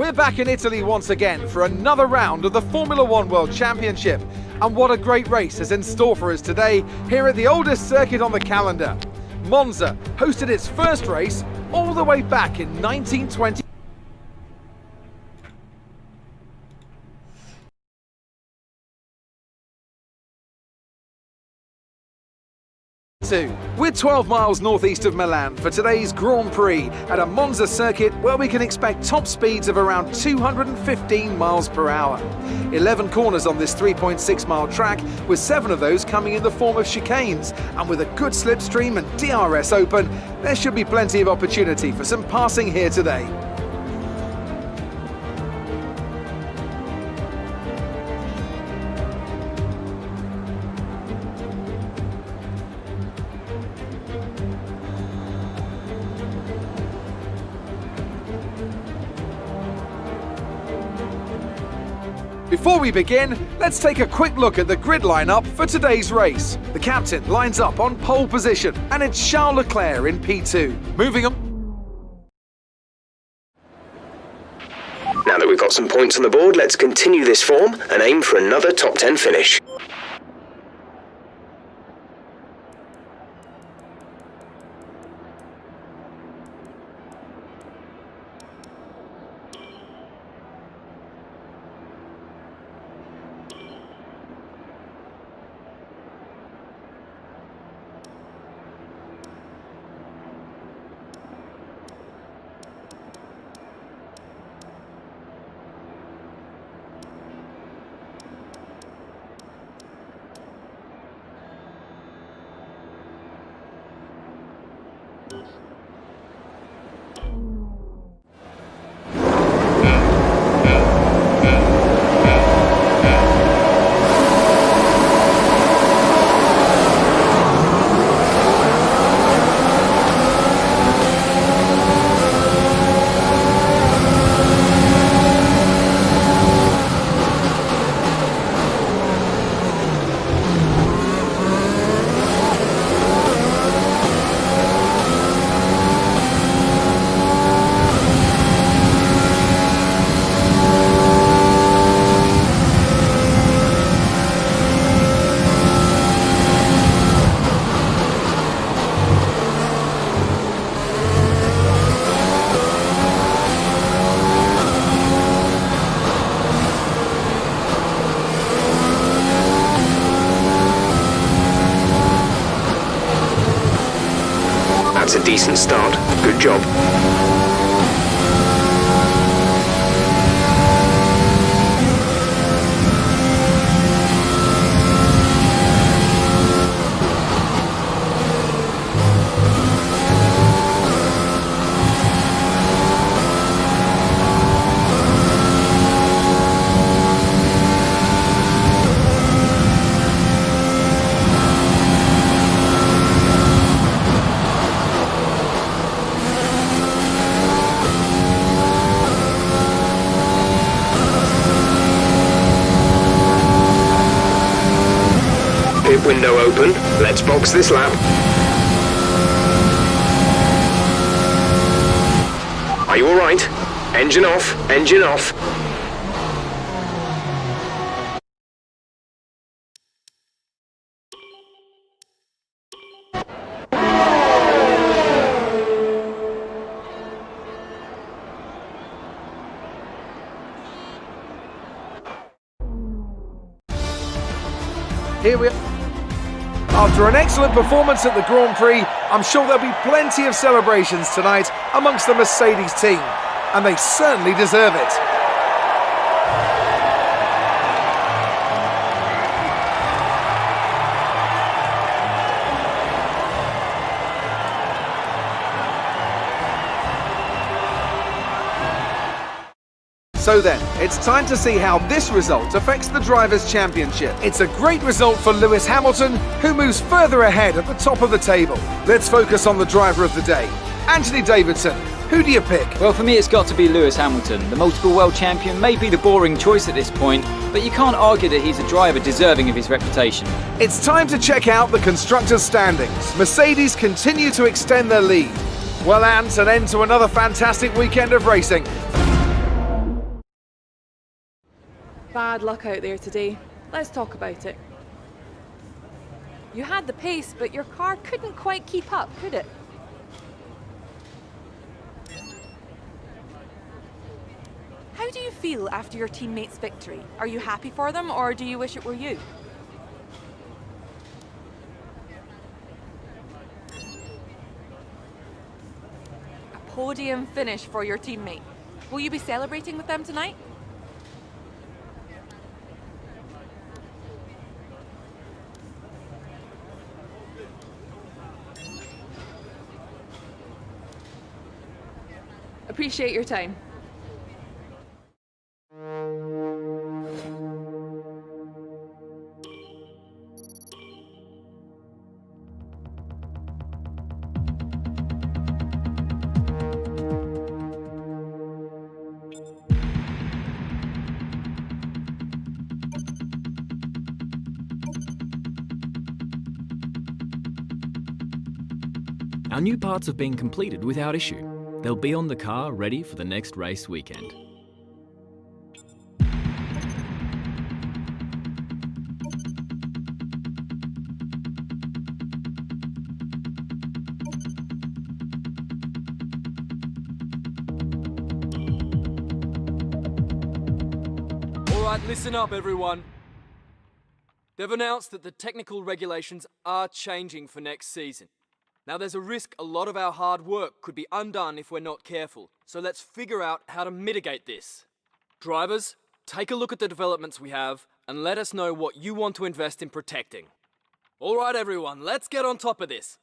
We're back in Italy once again for another round of the Formula One World Championship. And what a great race is in store for us today here at the oldest circuit on the calendar. Monza hosted its first race all the way back in 1920. We're 12 miles northeast of Milan for today's Grand Prix at a Monza circuit where we can expect top speeds of around 215 miles per hour. 11 corners on this 3.6 mile track, with 7 of those coming in the form of chicanes, and with a good slipstream and DRS open, there should be plenty of opportunity for some passing here today. Before we begin, let's take a quick look at the grid lineup for today's race. The captain lines up on pole position, and it's Charles Leclerc in P2. Moving on. Now that we've got some points on the board, let's continue this form and aim for another top 10 finish. That's a decent start. Good job. Pit window open. Let's box this lap. Are you all right? Engine off. Engine off. Here we are. After an excellent performance at the Grand Prix, I'm sure there'll be plenty of celebrations tonight amongst the Mercedes team, and they certainly deserve it. So then, it's time to see how this result affects the Drivers' Championship. It's a great result for Lewis Hamilton, who moves further ahead at the top of the table. Let's focus on the driver of the day. Anthony Davidson, who do you pick? Well, for me it's got to be Lewis Hamilton. The multiple world champion may be the boring choice at this point, but you can't argue that he's a driver deserving of his reputation. It's time to check out the constructors' standings. Mercedes continue to extend their lead. Well, Ant, an end to another fantastic weekend of racing. Bad luck out there today. Let's talk about it. You had the pace, but your car couldn't quite keep up, could it? How do you feel after your teammates' victory? Are you happy for them, or do you wish it were you? A podium finish for your teammate. Will you be celebrating with them tonight? Appreciate your time. Our new parts have been completed without issue. They'll be on the car ready for the next race weekend. Alright, listen up everyone. They've announced that the technical regulations are changing for next season. Now there's a risk a lot of our hard work could be undone if we're not careful, so let's figure out how to mitigate this. Drivers, take a look at the developments we have and let us know what you want to invest in protecting. Alright everyone, let's get on top of this.